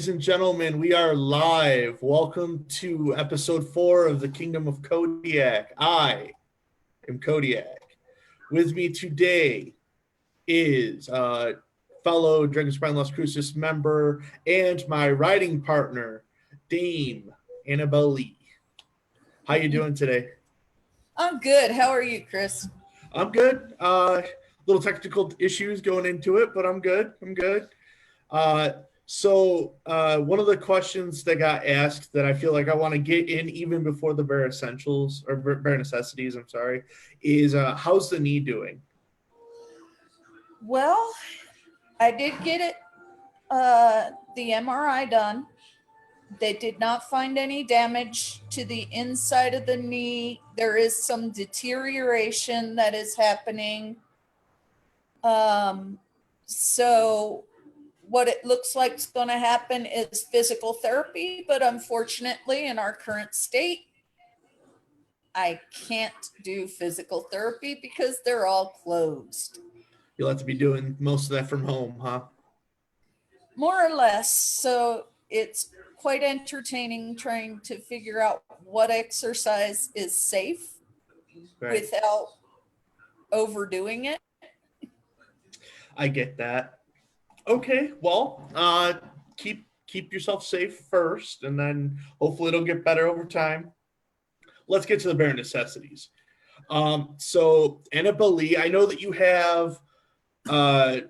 Ladies and gentlemen, we are live. Welcome to episode 4 of the Kingdom of Kodiak. I am Kodiak. With me today is fellow Dragon Spine Las Cruces member and my writing partner, Dame Annabellee. How you doing today? I'm good. How are you, Chris? I'm good. Little technical issues going into it, but I'm good. So one of the questions that got asked that I feel like I want to get in even before the bare essentials or bare necessities, I'm sorry, is how's the knee doing? Well, I did get the MRI done. They did not find any damage to the inside of the knee. There is some deterioration that is happening. So what it looks like is going to happen is physical therapy, but unfortunately in our current state, I can't do physical therapy because they're all closed. You'll have to be doing most of that from home, huh? More or less. So it's quite entertaining trying to figure out what exercise is safe without overdoing it. I get that. Okay, well, keep yourself safe first, and then hopefully it'll get better over time. Let's get to the bare necessities. So Annabellee, I know that you have a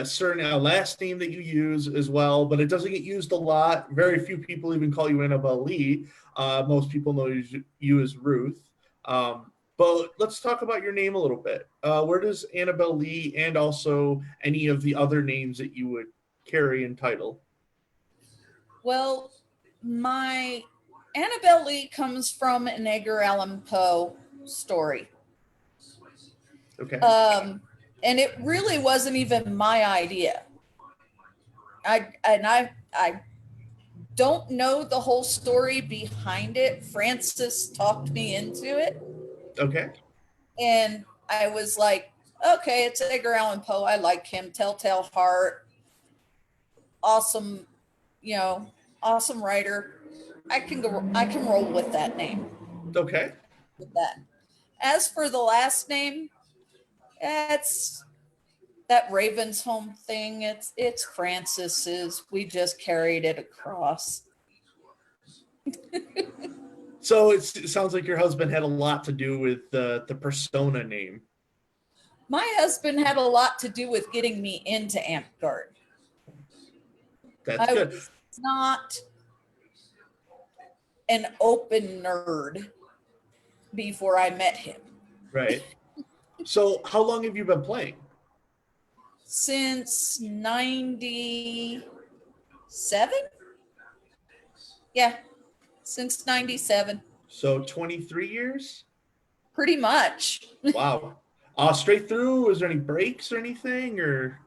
certain last name that you use as well, but it doesn't get used a lot. Very few people even call you Annabellee. Most people know you as Ruth. But let's talk about your name a little bit. Where does Annabellee and also any of the other names that you would carry in title? Well, my Annabellee comes from an Edgar Allan Poe story. Okay. And it really wasn't even my idea. I don't know the whole story behind it. Francis talked me into it. Okay. And I was like, okay, it's Edgar Allan Poe. I like him. Telltale Heart. Awesome, awesome writer. I can roll with that name. Okay. With that. As for the last name, it's that Ravensholm thing. It's Francis's. We just carried it across. So it sounds like your husband had a lot to do with the persona name. My husband had a lot to do with getting me into Amtgard. That's good. I was not an open nerd before I met him. Right. So how long have you been playing? Since 97? Yeah, since 97. So 23 years? Pretty much. Wow. Straight through? Was there any breaks or anything? Or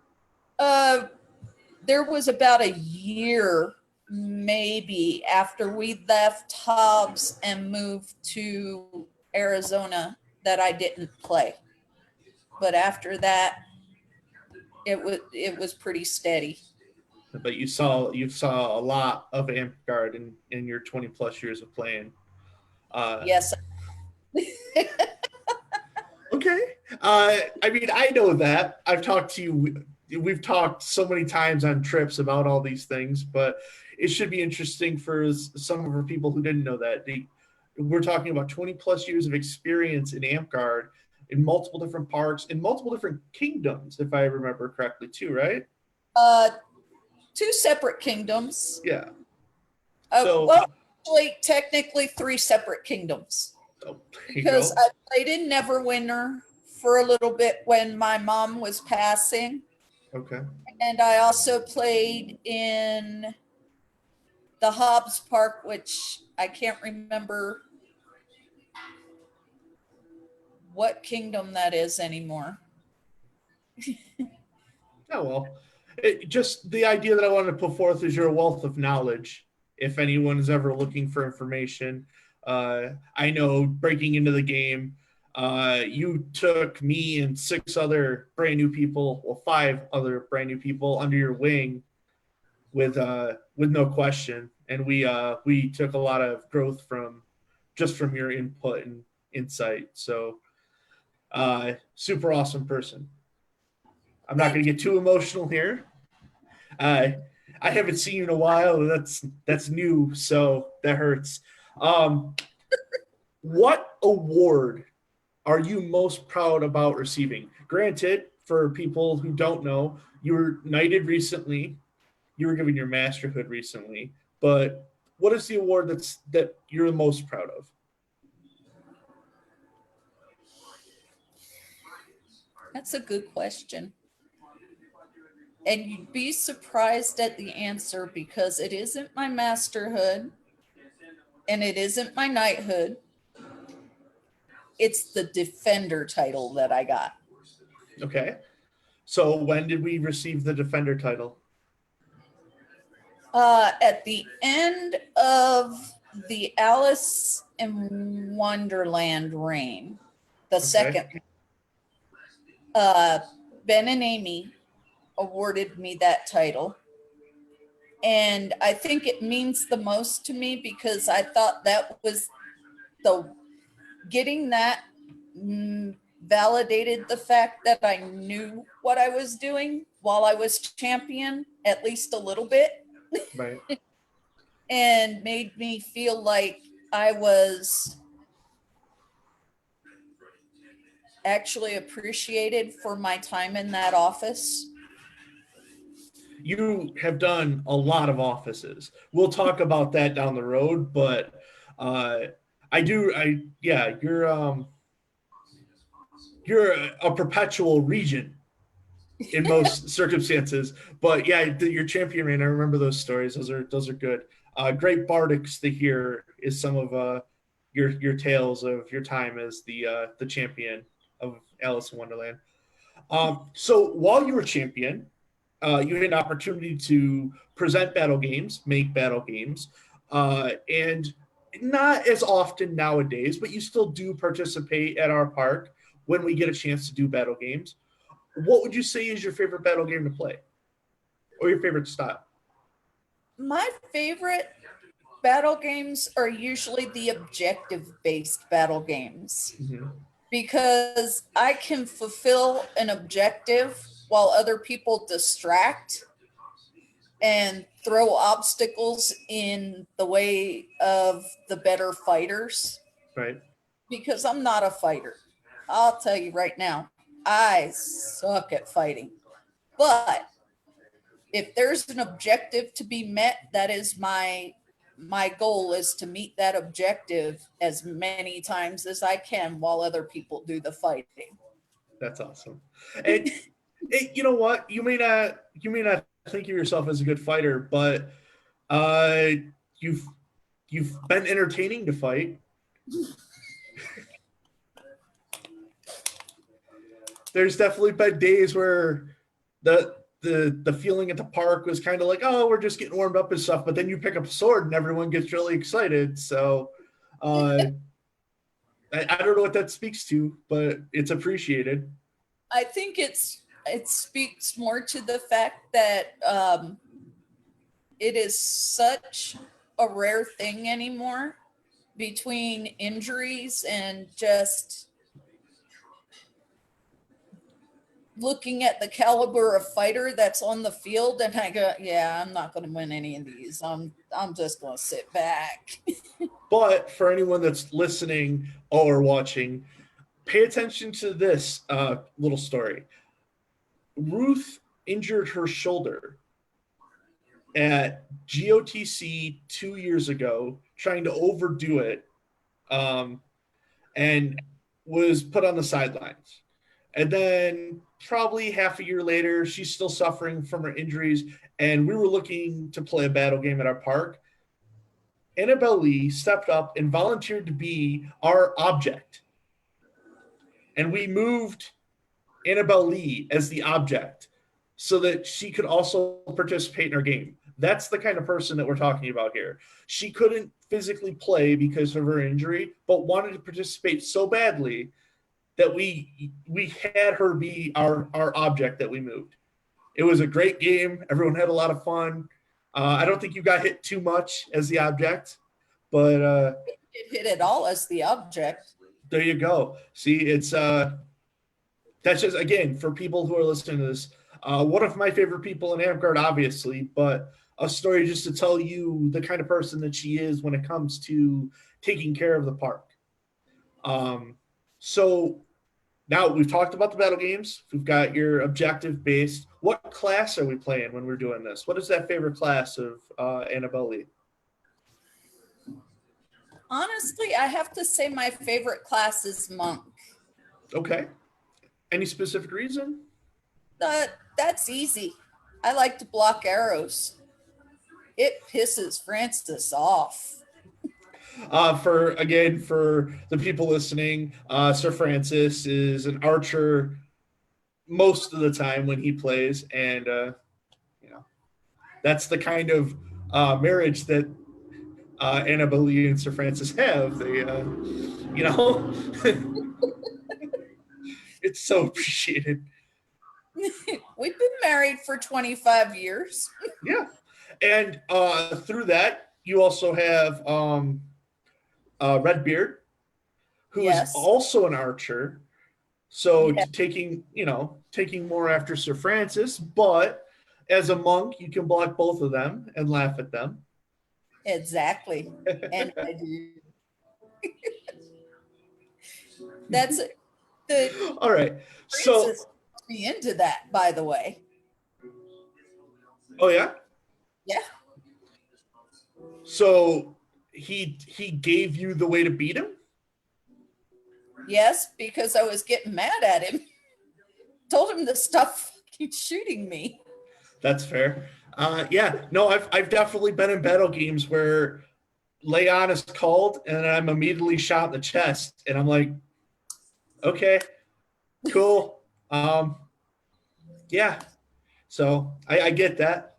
there was about a year maybe after we left Hobbs and moved to Arizona that I didn't play. But after that, it was pretty steady. But you saw a lot of Amtgard in your 20 plus years of playing. Yes. Okay. I mean, I know that. I've talked to you. We've talked so many times on trips about all these things, but it should be interesting for some of our people who didn't know that. We're talking about 20 plus years of experience in Amtgard in multiple different parks, in multiple different kingdoms, if I remember correctly, too, right? 2 separate kingdoms. Yeah. Well, actually, technically 3 separate kingdoms. Oh, because I played in Neverwinter for a little bit when my mom was passing. Okay. And I also played in the Hobbs Park, which I can't remember what kingdom that is anymore. Oh, well. Just the idea that I wanted to put forth is you're a wealth of knowledge. If anyone is ever looking for information, I know breaking into the game, you took me and 6 other brand new people, well, 5 other brand new people under your wing with no question. And we took a lot of growth from your input and insight. So super awesome person. I'm not going to get too emotional here. I haven't seen you in a while. That's new, so that hurts. Um, what award are you most proud about receiving? Granted, for people who don't know, you were knighted recently. You were given your masterhood recently. But what is the award that you're the most proud of? That's a good question. And you'd be surprised at the answer because it isn't my masterhood and it isn't my knighthood. It's the defender title that I got. Okay. So when did we receive the defender title? At the end of the Alice in Wonderland reign, the second, Ben and Amy awarded me that title. And I think it means the most to me because I thought that was getting that validated the fact that I knew what I was doing while I was champion, at least a little bit. Right. And made me feel like I was actually appreciated for my time in that office. You have done a lot of offices. We'll talk about that down the road, but yeah, you're a perpetual regent in most circumstances. But yeah, your champion reign, I remember those stories. Those are good. Great bardics to hear is some of your tales of your time as the champion of Alice in Wonderland. So while you were champion, you had an opportunity to present battle games, make battle games, and not as often nowadays, but you still do participate at our park when we get a chance to do battle games. What would you say is your favorite battle game to play, or your favorite style? My favorite battle games are usually the objective-based battle games because I can fulfill an objective while other people distract and throw obstacles in the way of the better fighters. Right. Because I'm not a fighter. I'll tell you right now, I suck at fighting. But if there's an objective to be met, that is my goal is to meet that objective as many times as I can while other people do the fighting. That's awesome. And you know what? You may not think of yourself as a good fighter, but uh, you've been entertaining to fight. There's definitely been days where the feeling at the park was kind of like, oh, we're just getting warmed up and stuff, but then you pick up a sword and everyone gets really excited. So I don't know what that speaks to, but it's appreciated. I think it speaks more to the fact that it is such a rare thing anymore between injuries and just looking at the caliber of fighter that's on the field, and I go, yeah, I'm not going to win any of these. I'm just going to sit back. But for anyone that's listening or watching, pay attention to this little story. Ruth injured her shoulder at GOTC 2 years ago, trying to overdo it, and was put on the sidelines. And then probably half a year later, she's still suffering from her injuries, and we were looking to play a battle game at our park. Annabellee stepped up and volunteered to be our object. And we moved Annabellee as the object so that she could also participate in our game. That's the kind of person that we're talking about here. She couldn't physically play because of her injury, but wanted to participate so badly that we had her be our object that we moved. It was a great game. Everyone had a lot of fun. I don't think you got hit too much as the object, but It hit it all as the object. there you go. See, it's that's just again for people who are listening to this. One of my favorite people in Amgard, obviously, but a story just to tell you the kind of person that she is when it comes to taking care of the park. So now we've talked about the battle games. We've got your objective based. What class are we playing when we're doing this? What is that favorite class of Annabellee? Honestly, I have to say my favorite class is monk. Okay. Any specific reason? That's easy. I like to block arrows. It pisses Francis off. For the people listening, Sir Francis is an archer most of the time when he plays, and you know that's the kind of marriage that Annabelle and Sir Francis have. They, it's so appreciated. We've been married for 25 years. Yeah, and through that, you also have Redbeard, who is Yes. also an archer. So Yeah. taking more after Sir Francis, but as a monk, you can block both of them and laugh at them. Exactly. And I do. That's the All right. So, Francis be into that, by the way. oh yeah. Yeah. So he gave you the way to beat him. Yes, because I was getting mad at him. Told him to stop fucking shooting me. That's fair. Yeah. No, I've definitely been in battle games where Leon is called and I'm immediately shot in the chest, and I'm like, okay, cool. Yeah. So I get that.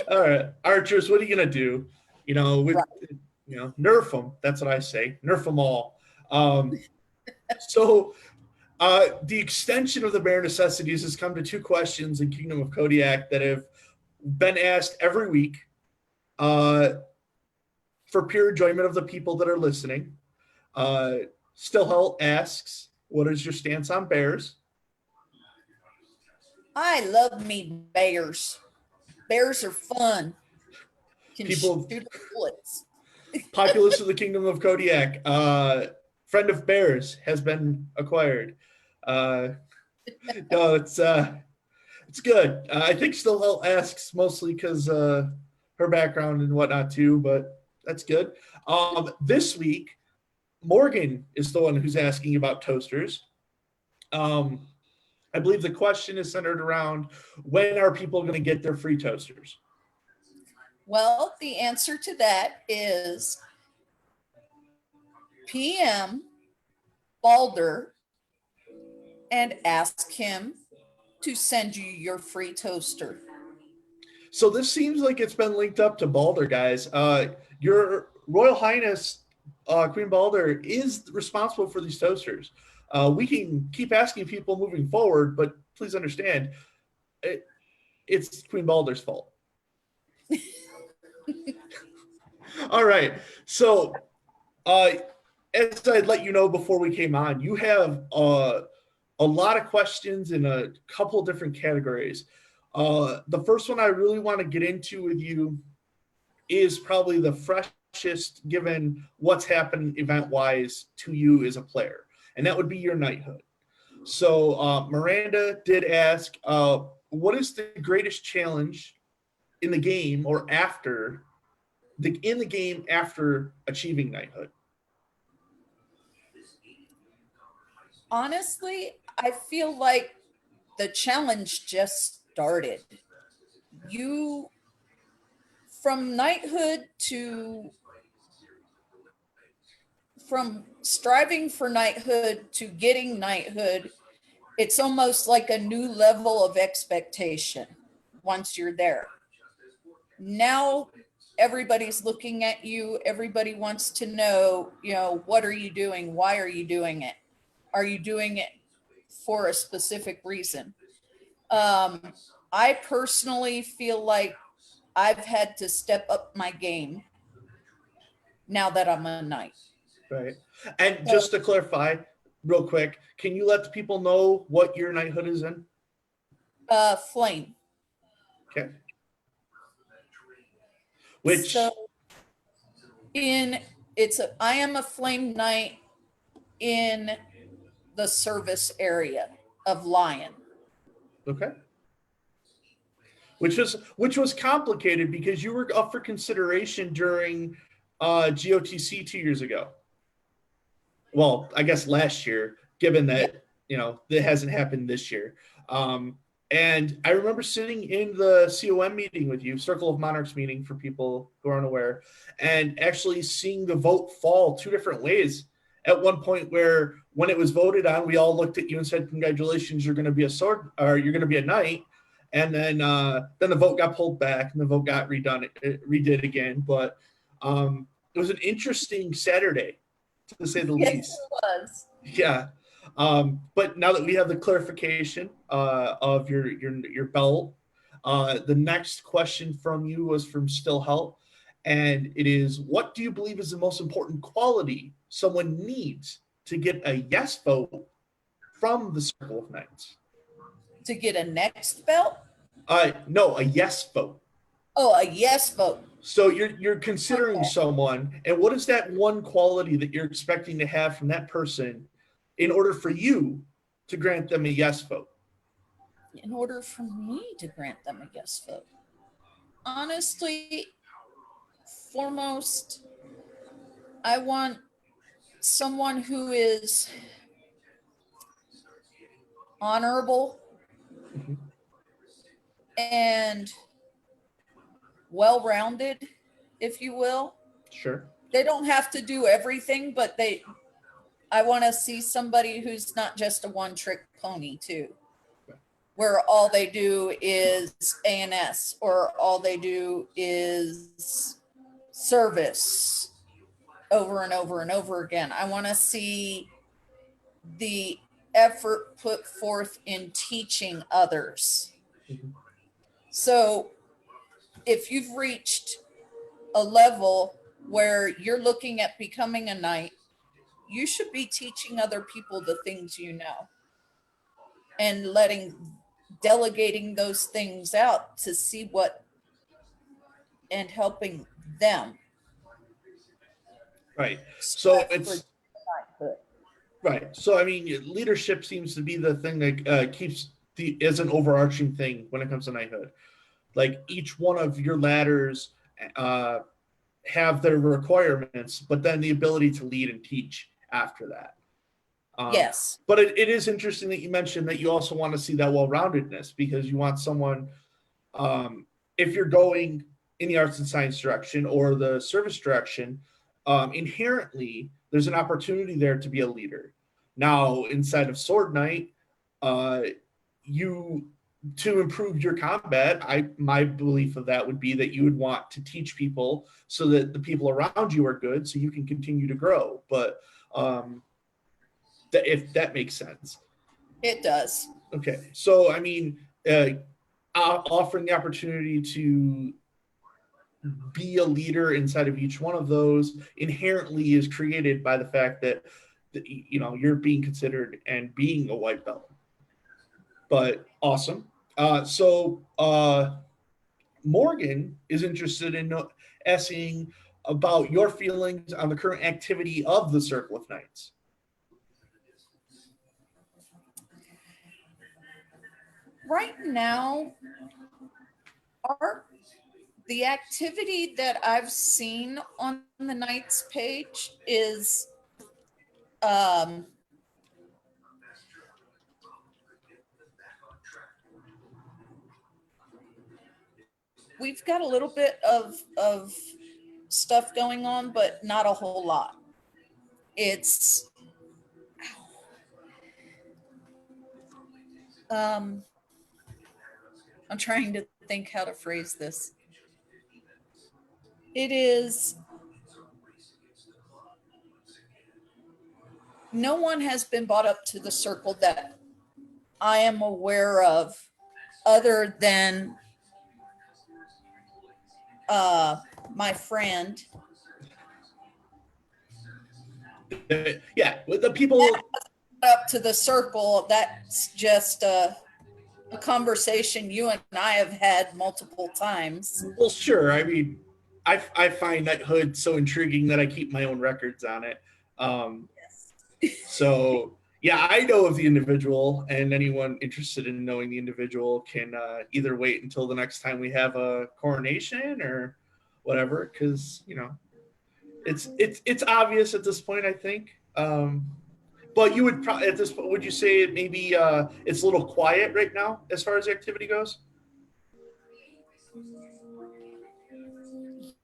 All right, archers, what are you gonna do? Right. Nerf them. That's what I say. Nerf them all. So the extension of the bare necessities has come to two questions in Kingdom of Kodiak that have been asked every week for pure enjoyment of the people that are listening. Stillhelt asks, "What is your stance on bears?" I love me bears. Bears are fun. Can People, shoot bullets. populace of the Kingdom of Kodiak, friend of bears has been acquired. No, it's good. I think Stillhelt asks mostly because her background and whatnot too, but that's good. This week, Morgan is the one who's asking about toasters. I believe the question is centered around when are people going to get their free toasters? Well, the answer to that is PM Balder and ask him to send you your free toaster. So this seems like it's been linked up to Balder, guys. Your Royal Highness Queen Balder is responsible for these toasters. We can keep asking people moving forward, but please understand, it's Queen Balder's fault. All right. So, as I let you know before we came on, you have a lot of questions in a couple different categories. The first one I really want to get into with you is probably the freshest given what's happened event-wise to you as a player, and that would be your knighthood. So Miranda did ask, what is the greatest challenge in the game or in the game after achieving knighthood? Honestly, I feel like the challenge just started. You, from knighthood to, from striving for knighthood to getting knighthood, it's almost like a new level of expectation once you're there. Now everybody's looking at you. Everybody wants to know, what are you doing? Why are you doing it? Are you doing it for a specific reason? I personally feel like I've had to step up my game now that I'm a knight. Right. And So, just to clarify, real quick, can you let the people know what your knighthood is in? flame. Okay. So Which, I am a flame knight in the service area of Lion. okay. Which was complicated because you were up for consideration during GOTC 2 years ago. Well, I guess last year, given Yeah. that that hasn't happened this year. Um, and I remember sitting in the COM meeting with you, Circle of Monarchs meeting for people who aren't aware, and actually seeing the vote fall two different ways. At one point, where when it was voted on, we all looked at you and said, "Congratulations, you're going to be a sword, or you're going to be a knight." And then the vote got pulled back, and the vote got redid again. But it was an interesting Saturday, to say the Yes, least. it was. Yeah. But now that we have the clarification of your belt, the next question from you was from Still Help, and it is, what do you believe is the most important quality someone needs to get a yes vote from the Circle of Knights? To get a next belt? No, a yes vote. Oh, a yes vote. So you're considering Okay. someone, and what is that one quality that you're expecting to have from that person in order for you to grant them a yes vote? In order for me to grant them a yes vote. Honestly, foremost, I want someone who is honorable Mhm. and well rounded, if you will. Sure. They don't have to do everything, but I want to see somebody who's not just a one trick pony, too, where all they do is ANS or all they do is service over and over and over again. I want to see the effort put forth in teaching others. Mhm. So if you've reached a level where you're looking at becoming a knight, you should be teaching other people the things you know and delegating those things out to see what and helping them Right. So strive for it's knighthood. right. So I mean, leadership seems to be the thing that keeps the is an overarching thing when it comes to knighthood. Like each one of your ladders uh, have their requirements, but then the ability to lead and teach after that. Yes. But it is interesting that you mentioned that you also want to see that well-roundedness, because you want someone, if you're going in the arts and science direction or the service direction, inherently there's an opportunity there to be a leader. Now, inside of Sword Knight, uh, you to improve your combat, my belief of that would be that you would want to teach people so that the people around you are good, so you can continue to grow. But um, if that makes sense. It does. Okay, so I mean, offering the opportunity to be a leader inside of each one of those inherently is created by the fact that you're being considered and being a white belt. But awesome. So Morgan is interested in asking about your feelings on the current activity of the Circle of Knights. Right now, the activity that I've seen on the Knights page is um, we've got a little bit of stuff going on, but not a whole lot. It's um, I'm trying to think how to phrase this. It is no one has been brought up to the circle that I am aware of other than my friend. Yeah, with the people. Up to the circle, that's just a conversation you and I have had multiple times. Well, sure. I mean, I find knighthood so intriguing that I keep my own records on it. So yeah, I know of the individual, and anyone interested in knowing the individual can either wait until the next time we have a coronation or whatever, because it's obvious at this point, I think. But you would probably at this point, would you say maybe it's a little quiet right now as far as the activity goes?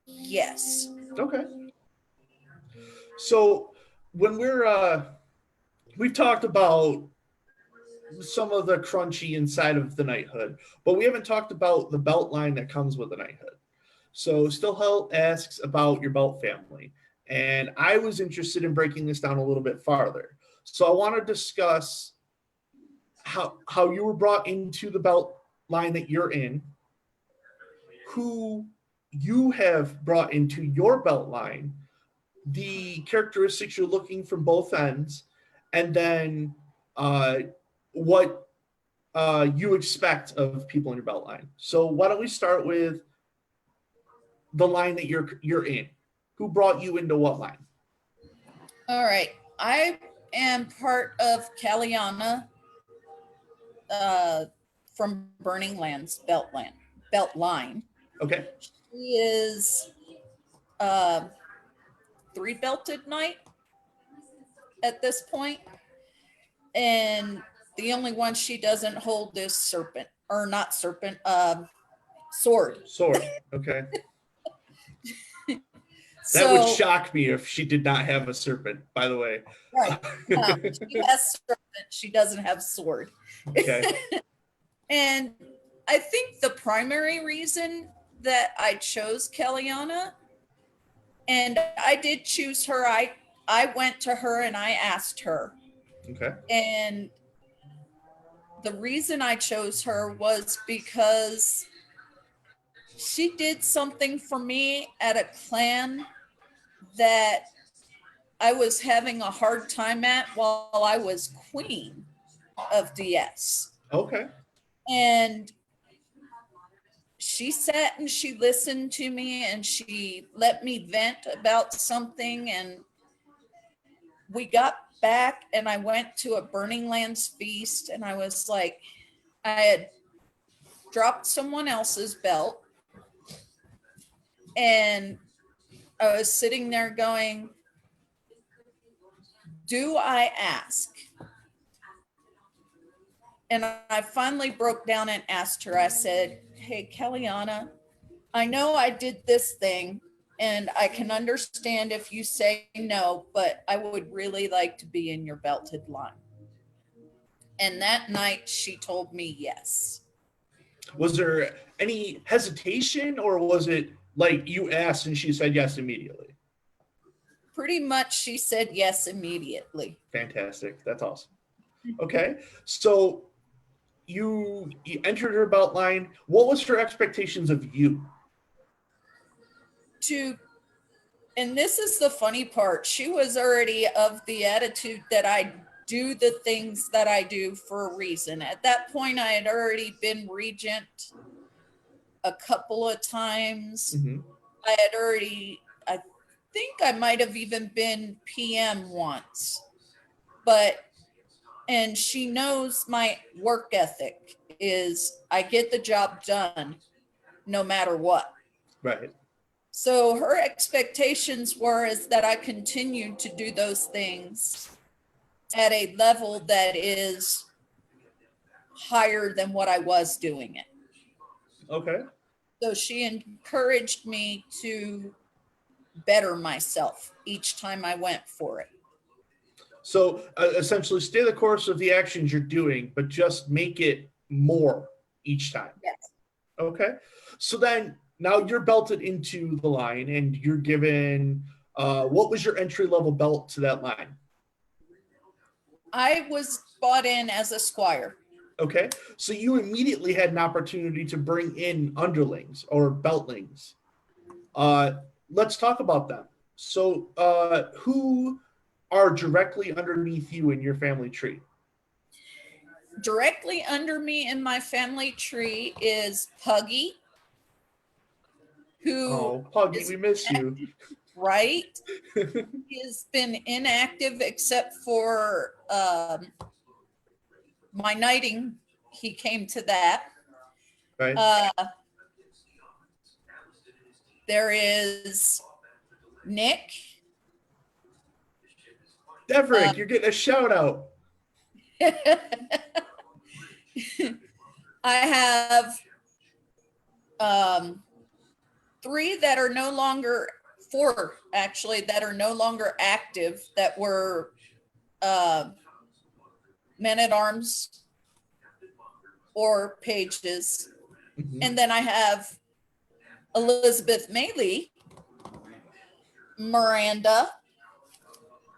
Yes. Okay. So when we've talked about some of the crunchy inside of the knighthood, but we haven't talked about the belt line that comes with the knighthood. So Stillhelt asks about your belt family, and I was interested in breaking this down a little bit farther. So I want to discuss how you were brought into the belt line that you're in, who you have brought into your belt line, the characteristics you're looking from both ends, and then what you expect of people in your belt line. So why don't we start with the line that you're in? Who brought you into what line? All right. I am part of Caliana from Burning Lands belt line. Okay. She is a 3-belted knight at this point, and the only one she doesn't hold is serpent, or not serpent, sword. Sword. Okay. That would So shock me if she did not have a serpent, by the way. right, no, she has serpent. She doesn't have sword. Okay. And I think the primary reason that I chose Kellyanna, and I did choose her, I went to her and I asked her. Okay. And the reason I chose her was because she did something for me at a clan that I was having a hard time at while I was queen of DS. Okay. And she sat and she listened to me and she let me vent about something, and we got back and I went to a Burning Lands feast, and I was like, I had dropped someone else's belt, and I was sitting there going, do I ask? And I finally broke down and asked her. I said, hey, Kellyanna, I know I did this thing, and I can understand if you say no, but I would really like to be in your belted line. And that night she told me yes. Was there any hesitation, or was it like you asked and she said yes immediately? Pretty much she said yes immediately. Fantastic. That's awesome. Okay. So you entered her belt line. What was her expectations of you? And this is the funny part, she was already of the attitude that I do the things that I do for a reason. At that point, I had already been regent a couple of times. Mm-hmm. I think I might have even been PM once. And she knows my work ethic is I get the job done no matter what. Right. So her expectations were is that I continued to do those things at a level that is higher than what I was doing it. Okay. So she encouraged me to better myself each time I went for it. So essentially, stay the course of the actions you're doing, but just make it more each time. Yes. Okay. So then now you're belted into the line, and you're given what was your entry level belt to that line? I was bought in as a squire. Okay, so you immediately had an opportunity to bring in underlings or beltlings. Uh, let's talk about them. So, who are directly underneath you in your family tree? Directly under me in my family tree is Puggy, who Oh, Puggy, is we miss you. right. He has been inactive except for my knighting. He came to that. Right, Uh, there is Nick. Uh, Deverick, you're getting a shout out. I have um, three that are no longer, four actually, that are no longer active that were uh, men at arms or pages. Mhm. And then I have Elizabeth Maylie, Miranda.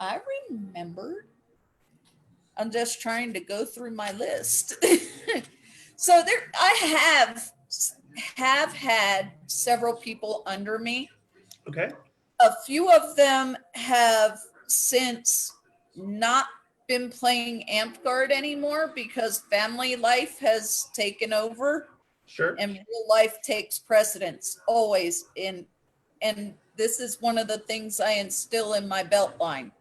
I remembered. I'm just trying to go through my list. So there, I have had several people under me. Okay, A few of them have since not been playing Amp Guard anymore because family life has taken over sure, and real life takes precedence always in, and this is one of the things I instill in my belt line.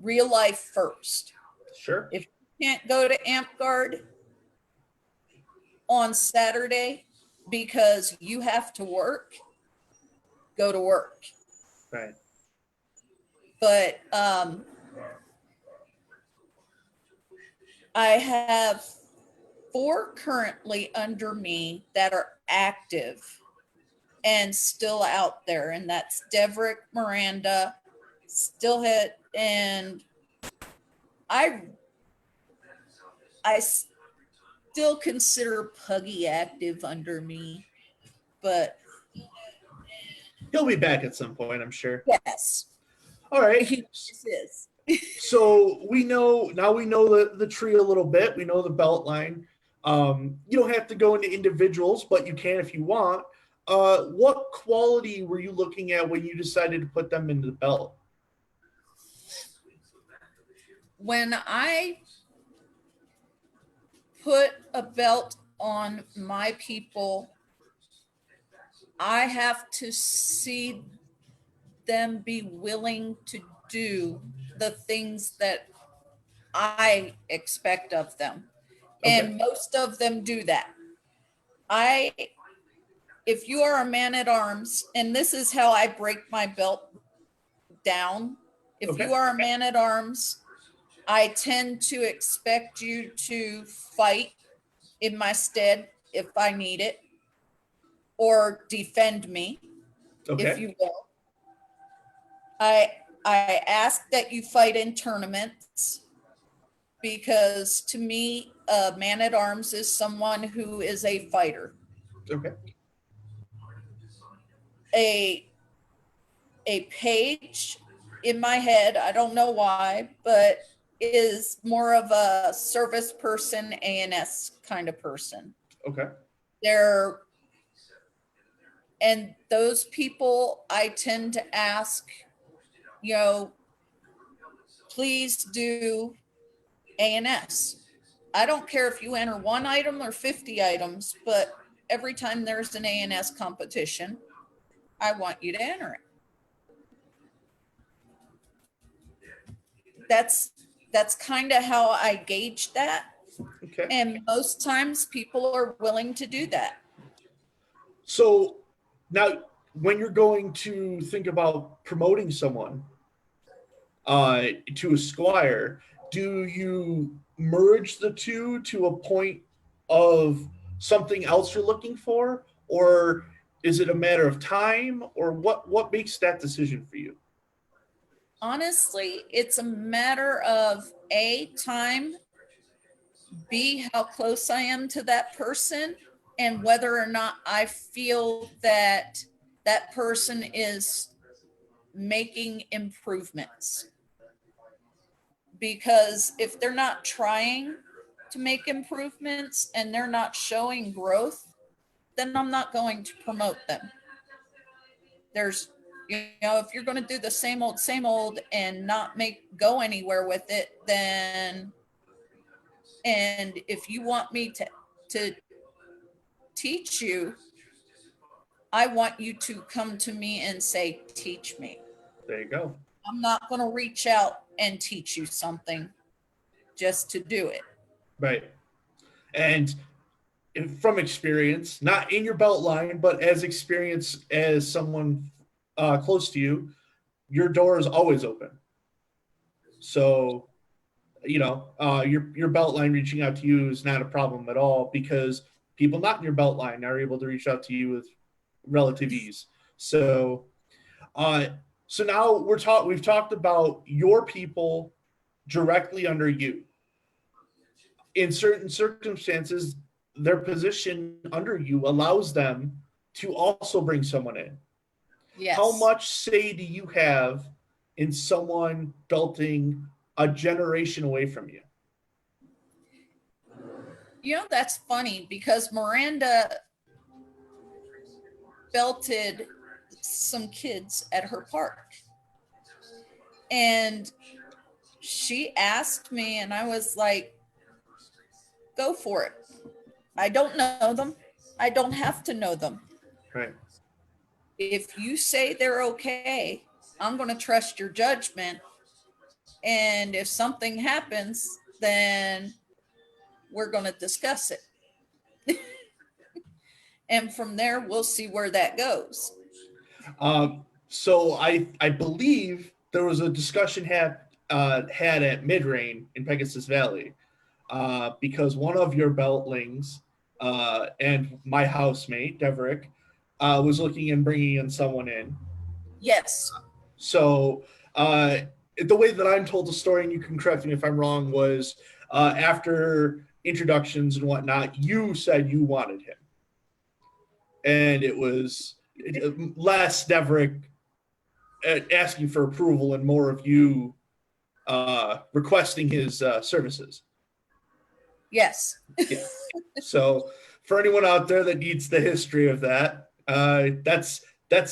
Real life first. sure. If you can't go to Amp Guard on Saturday because you have to work, go to work. Right. But I have four currently under me that are active and still out there, and that's Deverick, Miranda, Stillhead, and I I still consider Puggy active under me, but He'll be back at some point, I'm sure. yes, All right. he is. So we know now, we know the tree a little bit. We know the belt line. You don't have to go into individuals, but you can if you want. What quality were you looking at when you decided to put them into the belt? When I put a belt on my people, I have to see them be willing to do the things that I expect of them. Okay. And most of them do that. I, if you are a man at arms, and this is how I break my belt down, if Okay. you are a man at arms, I tend to expect you to fight in my stead if I need it, or defend me, if Okay. you will. I I ask that you fight in tournaments because to me, a man at arms is someone who is a fighter. Okay. A a page in my head, I don't know why, but is more of a service person, ANS kind of person. Okay. They're, and those people I tend to ask, you know, please do ANS. I don't care if you enter one item or 50 items, but every time there's an ANS competition, I want you to enter it. That's that's kind of how I gauge that. Okay. And most times people are willing to do that. So now, when you're going to think about promoting someone to a squire, do you merge the two to a point of something else you're looking for, or is it a matter of time, or what makes that decision for you? Honestly, it's a matter of A, time, B, how close I am to that person, and whether or not I feel that that person is making improvements. Because if they're not trying, to make improvements and they're not showing growth, then I'm not going to promote them. There's, if you're going to do the same old and not go anywhere with it, then, and if you want me to teach you, I want you to come to me and say, teach me. There you go. I'm not going to reach out and teach you something just to do it. Right. And from experience, not in your belt line, but as experience as someone close to you, your door is always open. So, your belt line reaching out to you is not a problem at all, because people not in your belt line are able to reach out to you with relative ease. So, so now we've talked about your people directly under you. In certain circumstances, their position under you allows them to also bring someone in. Yes. How much say do you have in someone belting a generation away from you? That's funny, because Miranda belted some kids at her park. And she asked me, and I was like, go for it. I don't know them. I don't have to know them. Right. If you say they're okay, I'm going to trust your judgment. And if something happens, then we're going to discuss it. And from there, we'll see where that goes. So I believe there was a discussion had at Midrain in Pegasus Valley, because one of your beltlings and my housemate Deverick was looking and bringing in someone in. Yes. So the way that I'm told the story, and you can correct me if I'm wrong, was after introductions and whatnot, you said you wanted him, and it was less Deverick asking for approval and more of you requesting his services. Yes. Yeah. So for anyone out there that needs the history of that, that's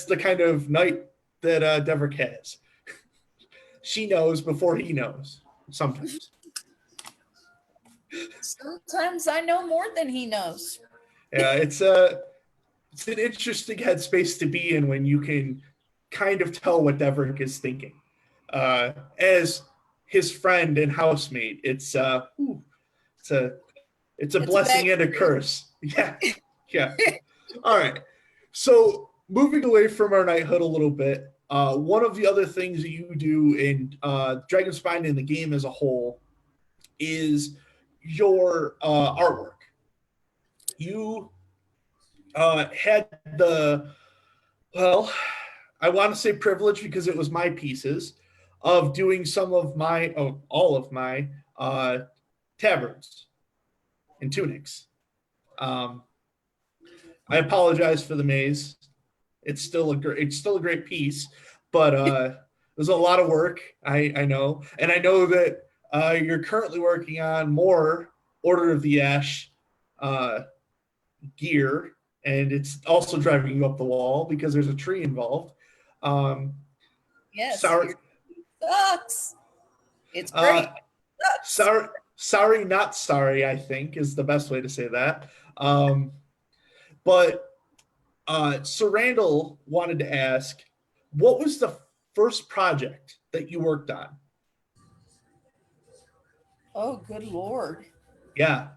the kind of night that Deverick has. She knows before he knows. Sometimes. Sometimes I know more than he knows. Yeah, it's an interesting headspace to be in when you can kind of tell what Deverick is thinking. As his friend and housemate, it's a blessing and a curse. Yeah. All right. So moving away from our knighthood a little bit, one of the other things that you do in Dragonspine and the game as a whole is your artwork. You had I want to say privilege, because it was my pieces, of doing all of my tabards and tunics. I apologize for the maze. It's still a great piece, but there's a lot of work. I know, and I know that you're currently working on more Order of the Ash gear, and it's also driving you up the wall because there's a tree involved. Yes. Sucks. It's great. Sorry, not sorry, I think is the best way to say that. But Sir Randall wanted to ask, what was the first project that you worked on? Oh, good Lord. Yeah.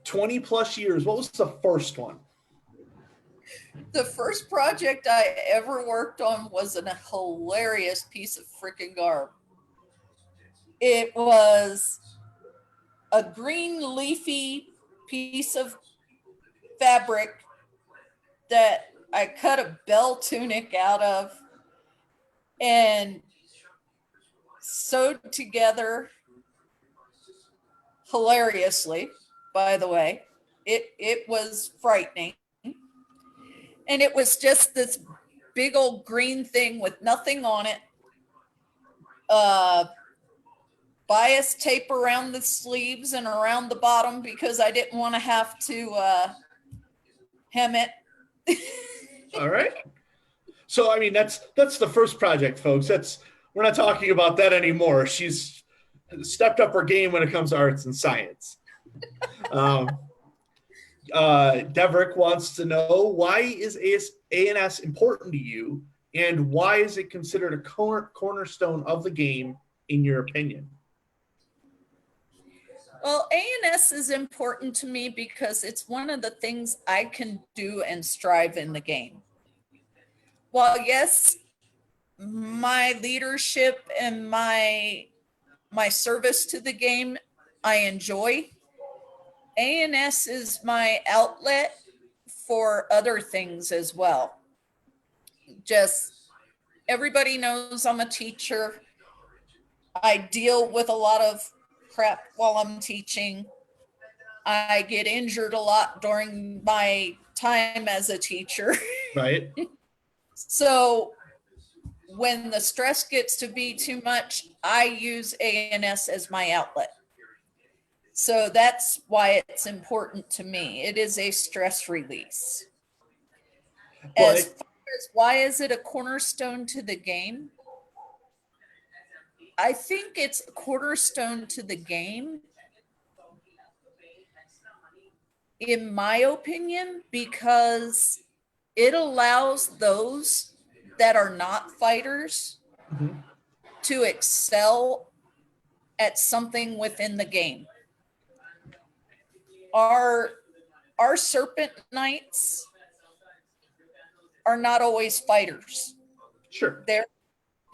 20 plus years. What was the first one? The first project I ever worked on was a hilarious piece of freaking garb. It was a green leafy piece of fabric that I cut a bell tunic out of and sewed together hilariously, by the way. It was frightening. And it was just this big old green thing with nothing on it. bias tape around the sleeves and around the bottom because I didn't want to have to hem it. All right. So I mean, that's the first project, folks. We're not talking about that anymore. She's stepped up her game when it comes to arts and science. Deverick wants to know, why is A&S important to you, and why is it considered a cornerstone of the game, in your opinion? Well, A&S is important to me because it's one of the things I can do and strive in the game. While yes, my leadership and my service to the game I enjoy, A&S is my outlet for other things as well. Just everybody knows I'm a teacher. I deal with a lot of crap while I'm teaching. I get injured a lot during my time as a teacher. Right. So when the stress gets to be too much, I use A&S as my outlet. So that's why it's important to me. It is a stress release. Well, As far as why is it a cornerstone to the game? I think it's a cornerstone to the game, in my opinion, because it allows those that are not fighters to excel at something within the game. Our serpent knights are not always fighters. sure.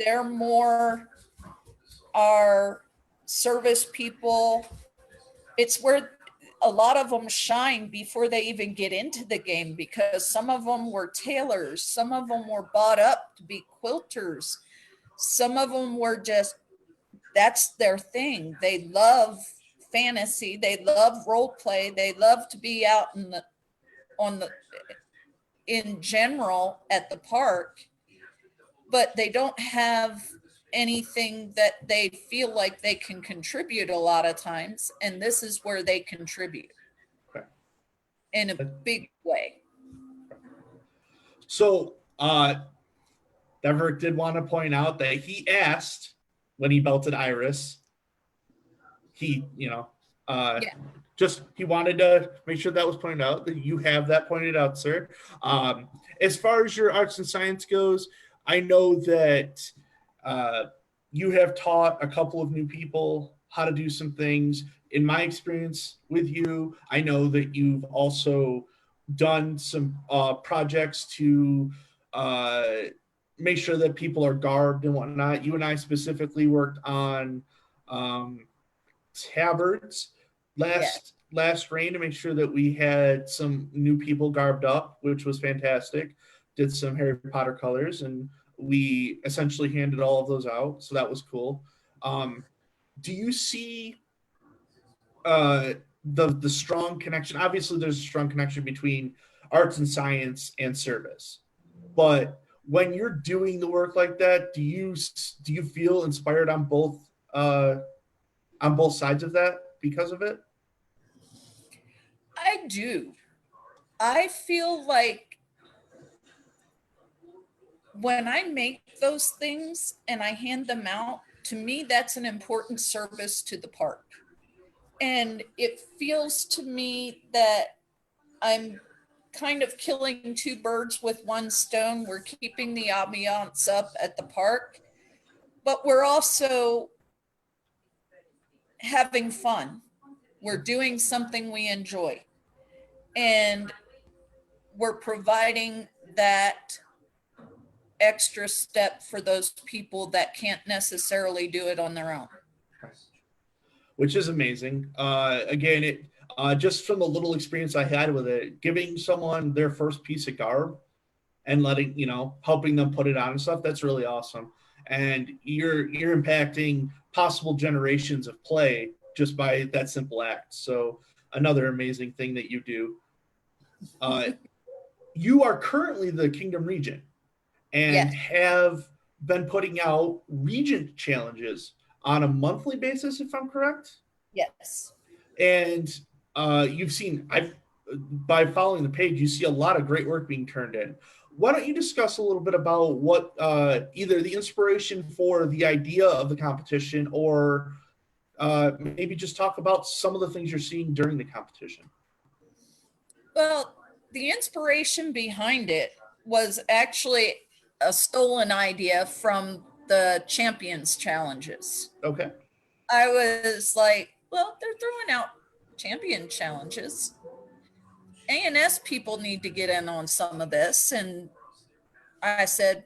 They're more our service people. It's where a lot of them shine before they even get into the game, because some of them were tailors, some of them were bought up to be quilters, some of them were just, that's their thing. They love fantasy, they love role play, they love to be out in general at the park, but they don't have anything that they feel like they can contribute a lot of times, and this is where they contribute in a big way. So Deverick did want to point out that he asked when he belted Iris, he just he wanted to make sure that was pointed out, that you have that pointed out, sir. As far as your arts and science goes, I know that you have taught a couple of new people how to do some things. In my experience with you, I know that you've also done some projects to make sure that people are garbed and whatnot. You and I specifically worked on tabards last rain to make sure that we had some new people garbed up, which was fantastic. Did some Harry Potter colors, and we essentially handed all of those out, so that was cool. Do you see the strong connection? Obviously, there's a strong connection between arts and science and service, but when you're doing the work like that, do you feel inspired on both sides of that because of it? I do. I feel like when I make those things and I hand them out, to me, that's an important service to the park. And it feels to me that I'm kind of killing two birds with one stone. We're keeping the ambiance up at the park, but we're also having fun. We're doing something we enjoy. And we're providing that extra step for those people that can't necessarily do it on their own. Which is amazing. Again, it just from the little experience I had with it, giving someone their first piece of garb and helping them put it on and stuff, that's really awesome. And you're impacting possible generations of play just by that simple act. So another amazing thing that you do. You are currently the Kingdom Regent and have been putting out Regent challenges on a monthly basis, if I'm correct. Yes. And you've seen, I by following the page, you see a lot of great work being turned in. Why don't you discuss a little bit about what either the inspiration for the idea of the competition, or maybe just talk about some of the things you're seeing during the competition? Well, the inspiration behind it was actually a stolen idea from the Champions Challenges. Okay. I was like, well, they're throwing out champion challenges. ANS people need to get in on some of this. And I said,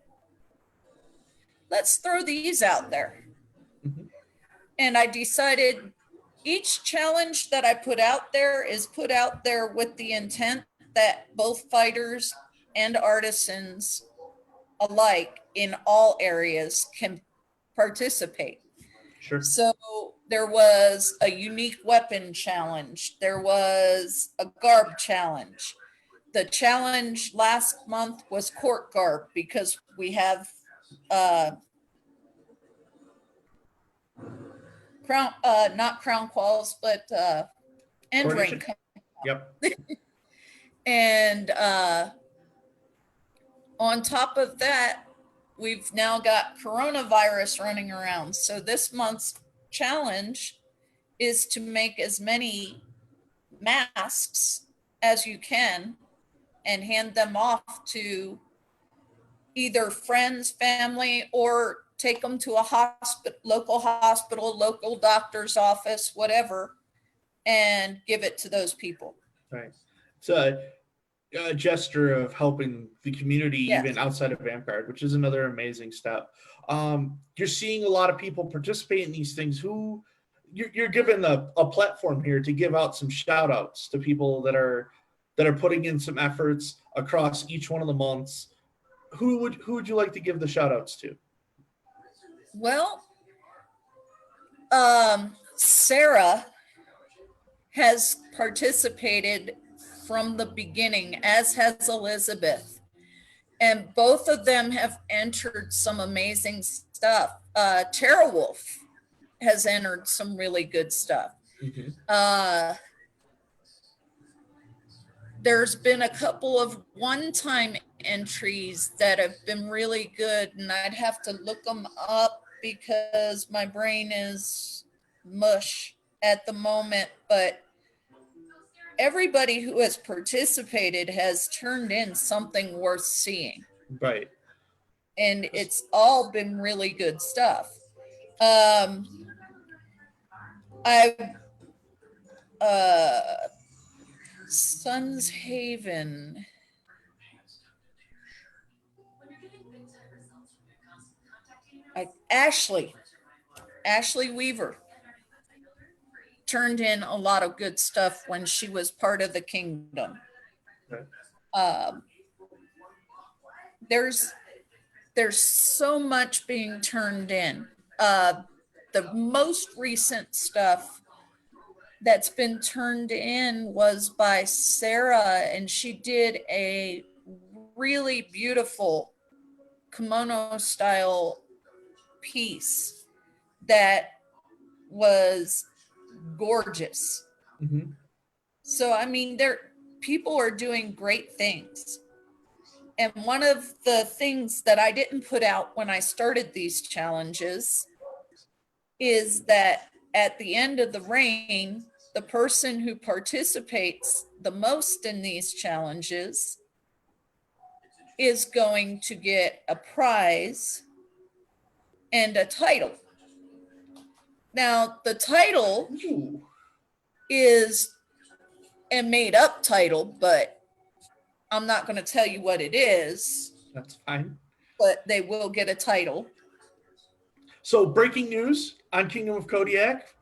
let's throw these out there. Mm-hmm. And I decided each challenge that I put out there is put out there with the intent that both fighters and artisans alike in all areas can participate. Sure. So there was a unique weapon challenge. There was a garb challenge. The challenge last month was court garb because we have not crown qualls, but end ring. Yep. And on top of that, we've now got coronavirus running around. So this month's challenge is to make as many masks as you can and hand them off to either friends, family, or take them to a hospital, local doctor's office, whatever, and give it to those people. Right. So a gesture of helping the community, Yes. even outside of Vanguard, which is another amazing step. You're seeing a lot of people participate in these things. Who you're given a platform here to give out some shout outs to people that are putting in some efforts across each one of the months. Who would you like to give the shout outs to? Well, Sarah has participated from the beginning, as has Elizabeth. And both of them have entered some amazing stuff. Tara Wolf has entered some really good stuff. Mm-hmm. There's been a couple of one-time entries that have been really good, and I'd have to look them up because my brain is mush at the moment, but everybody who has participated has turned in something worth seeing. Right. And it's all been really good stuff. Sons Haven. Ashley Weaver turned in a lot of good stuff when she was part of the kingdom. Okay. There's so much being turned in. The most recent stuff that's been turned in was by Sarah, and she did a really beautiful kimono style piece that was gorgeous. Mm-hmm. So I mean, people are doing great things. And one of the things that I didn't put out when I started these challenges is that at the end of the reign, the person who participates the most in these challenges is going to get a prize and a title. Now, the title is a made up title, but I'm not going to tell you what it is. That's fine. But they will get a title. So, breaking news on Kingdom of Kodiak.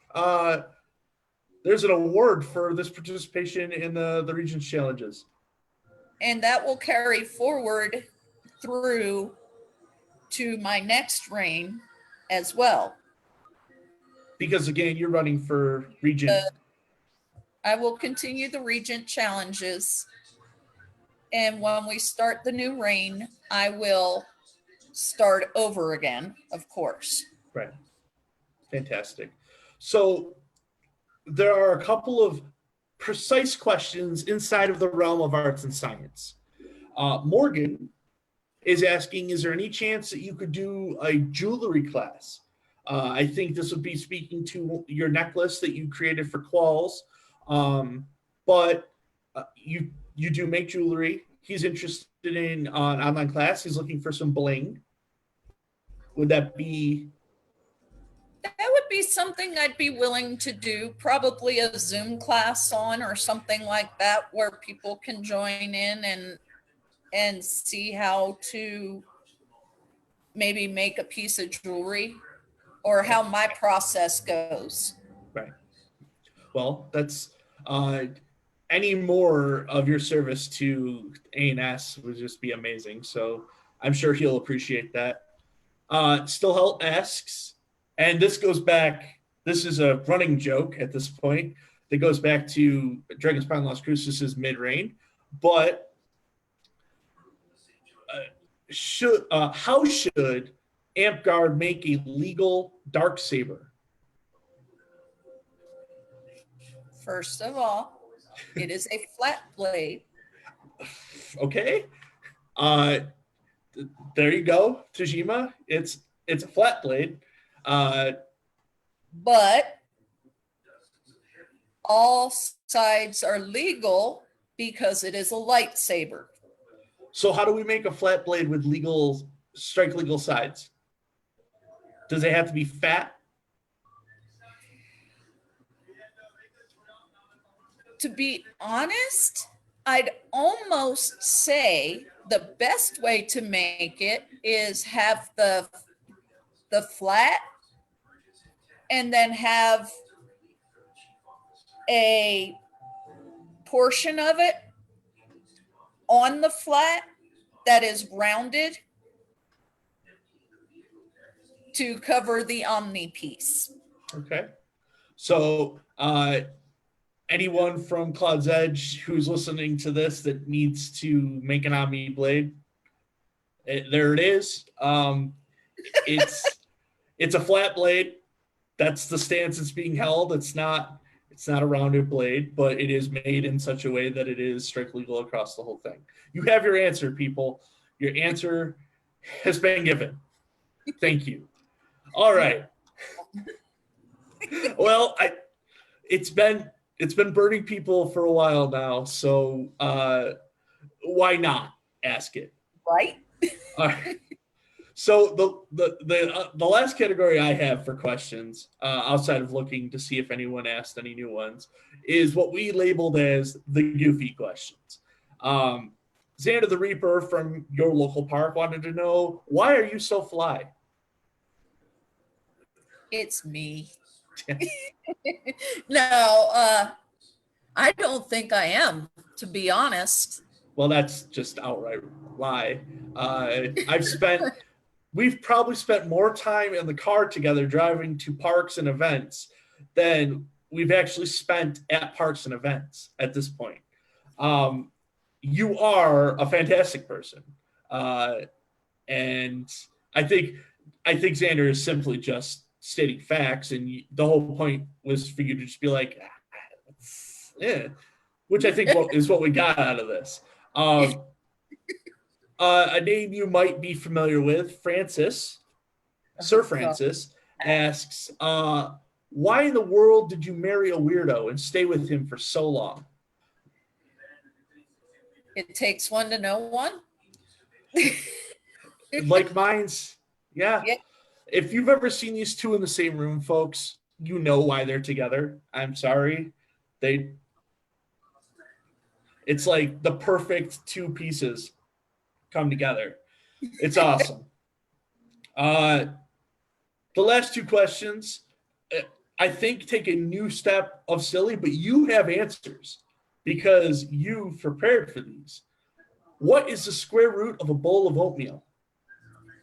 There's an award for this participation in the Regions Challenges. And that will carry forward through to my next reign as well. Because, again, you're running for Regent. I will continue the Regent Challenges. And when we start the new reign, I will start over again, of course. Right. Fantastic. So there are a couple of precise questions inside of the realm of arts and science. Morgan is asking, is there any chance that you could do a jewelry class? I think this would be speaking to your necklace that you created for Qualls. But you do make jewelry. He's interested in an online class. He's looking for some bling. Would that be? That would be something I'd be willing to do, probably a Zoom class on or something like that, where people can join in and see how to maybe make a piece of jewelry or how my process goes. Right. Well, that's any more of your service to ANS would just be amazing. So I'm sure he'll appreciate that. Still Help asks, and this goes back, this is a running joke at this point that goes back to Dragon's Crown Las Cruces' mid-reign, but how should Amtgard make a legal dark saber? First of all, it is a flat blade. Okay. There you go, Tajima. It's a flat blade. But all sides are legal because it is a lightsaber. So how do we make a flat blade with strike legal sides? Does it have to be fat? To be honest, I'd almost say the best way to make it is have the flat and then have a portion of it on the flat that is rounded to cover the omni piece. Okay. So anyone from Cloud's Edge who's listening to this that needs to make an omni blade, there it is. It's a flat blade. That's the stance it's being held. It's not a rounded blade, but it is made in such a way that it is strike legal across the whole thing. You have your answer, people. Your answer has been given. Thank you. All right. Well, it's been burning people for a while now, so why not ask it? Right. All right. So the last category I have for questions, outside of looking to see if anyone asked any new ones, is what we labeled as the goofy questions. Xander the Reaper from your local park wanted to know, why are you so fly? It's me. No, I don't think I am, to be honest. Well, that's just outright lie. We've probably spent more time in the car together driving to parks and events than we've actually spent at parks and events at this point. You are a fantastic person. And I think Xander is simply just stating facts, and the whole point was for you to just be like, yeah, which I think is what we got out of this. A name you might be familiar with, Sir Francis, asks, why in the world did you marry a weirdo and stay with him for so long? It takes one to know one. Like mine's, yeah. Yeah. If you've ever seen these two in the same room, folks, you know why they're together. I'm sorry. It's like the perfect two pieces come together. It's awesome. The last two questions, I think, take a new step of silly, but you have answers because you prepared for these. What is the square root of a bowl of oatmeal?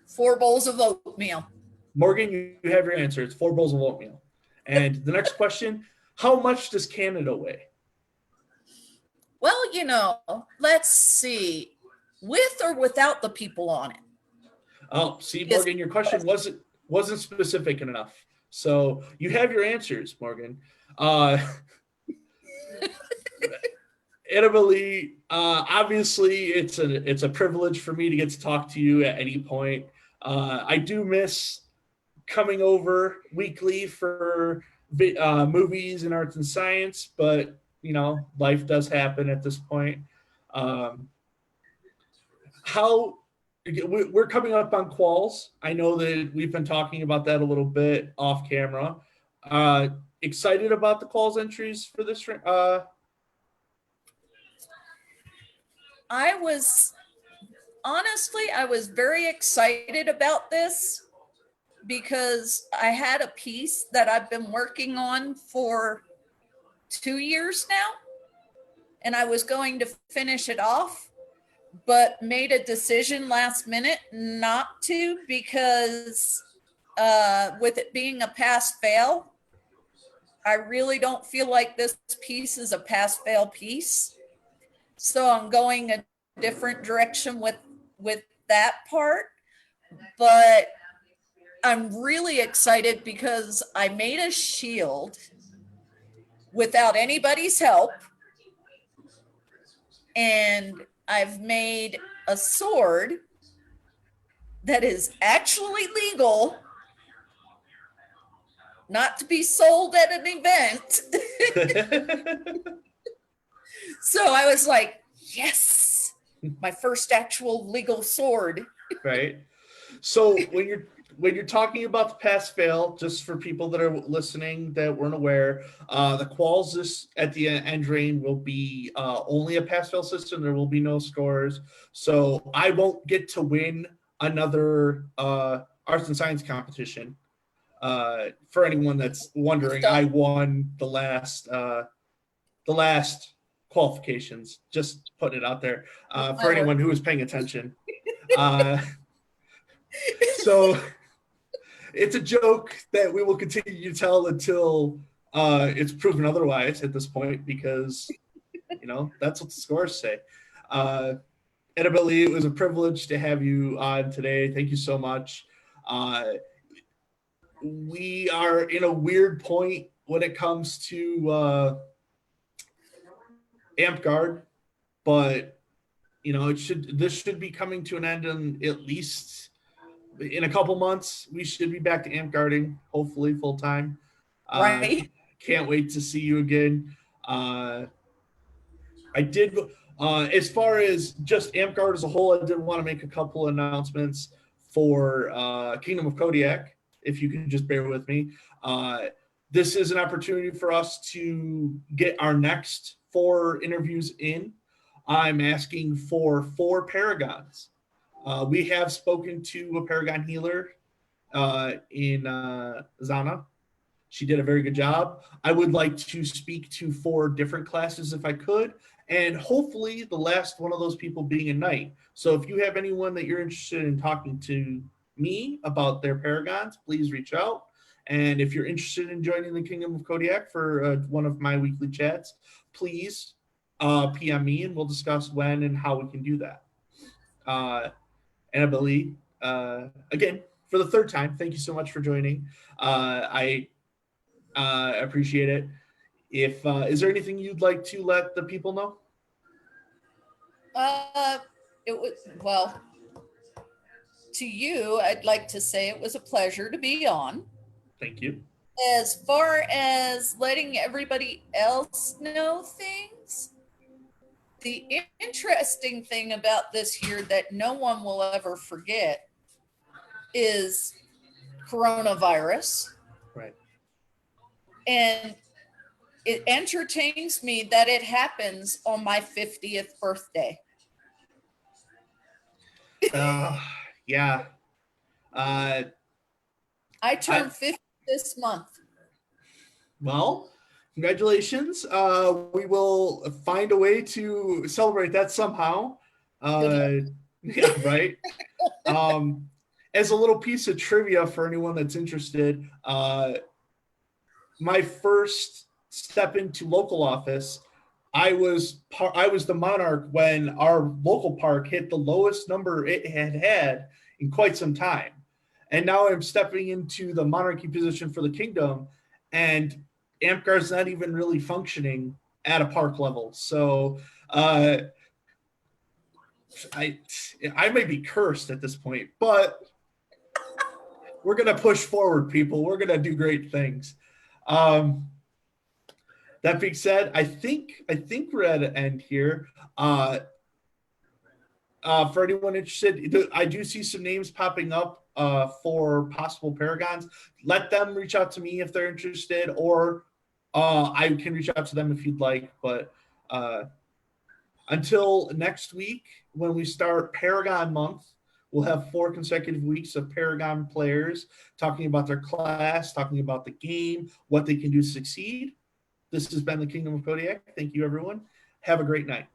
4 bowls of oatmeal. Morgan, you have your answer. It's 4 bowls of oatmeal. And the next question, how much does Canada weigh? Well, let's see. With or without the people on it? Oh, see, Morgan, your question wasn't specific enough. So you have your answers, Morgan. Annabellee, obviously it's a privilege for me to get to talk to you at any point. I do miss coming over weekly for movies and arts and science, but life does happen at this point. Um, how we're coming up on quals. I know that we've been talking about that a little bit off camera. Excited about the quals entries for this. I was very excited about this because I had a piece that I've been working on for 2 years now, and I was going to finish it off, but made a decision last minute not to because with it being a pass fail, I really don't feel like this piece is a pass fail piece. So I'm going a different direction with that part. But I'm really excited because I made a shield without anybody's help. And I've made a sword that is actually legal, not to be sold at an event. So I was like, yes, my first actual legal sword. Right. So when you're talking about the pass fail, just for people that are listening that weren't aware, the quals this at the end drain will be only a pass fail system. There will be no scores. So I won't get to win another arts and science competition. For anyone that's wondering, I won the last qualifications. Just putting it out there for anyone who was paying attention. So it's a joke that we will continue to tell until it's proven otherwise at this point, because that's what the scores say. Annabellee, it was a privilege to have you on today. Thank you so much. We are in a weird point when it comes to Amp Guard, but this should be coming to an end in at least in a couple months. We should be back to Amp Guarding, hopefully full time. Right. Can't wait to see you again. I did, as far as just Amp Guard as a whole, I did want to make a couple announcements for Kingdom of Kodiak, if you can just bear with me. This is an opportunity for us to get our next 4 interviews in. I'm asking for 4 Paragons. We have spoken to a Paragon healer in Zana. She did a very good job. I would like to speak to 4 different classes if I could, and hopefully the last one of those people being a knight. So if you have anyone that you're interested in talking to me about their Paragons, please reach out. And if you're interested in joining the Kingdom of Kodiak for one of my weekly chats, please PM me and we'll discuss when and how we can do that. Annabellee, again, for the 3rd time, thank you so much for joining. I appreciate it. Is there anything you'd like to let the people know? To you, I'd like to say it was a pleasure to be on. Thank you. As far as letting everybody else know things, the interesting thing about this year that no one will ever forget is coronavirus. Right. And it entertains me that it happens on my 50th birthday. Yeah. I turned 50 this month. Well, congratulations. We will find a way to celebrate that somehow. Yeah, right. As a little piece of trivia for anyone that's interested, my first step into local office, I was the monarch when our local park hit the lowest number it had in quite some time. And now I'm stepping into the monarchy position for the kingdom, and Amtgar's not even really functioning at a park level. So I may be cursed at this point, but we're gonna push forward, people. We're gonna do great things. That being said, I think we're at an end here. For anyone interested, I do see some names popping up for possible paragons. Let them reach out to me if they're interested, or I can reach out to them if you'd like. But until next week, when we start Paragon Month, we'll have 4 consecutive weeks of Paragon players talking about their class, talking about the game, what they can do to succeed. This has been the Kingdom of Kodiak. Thank you, everyone. Have a great night.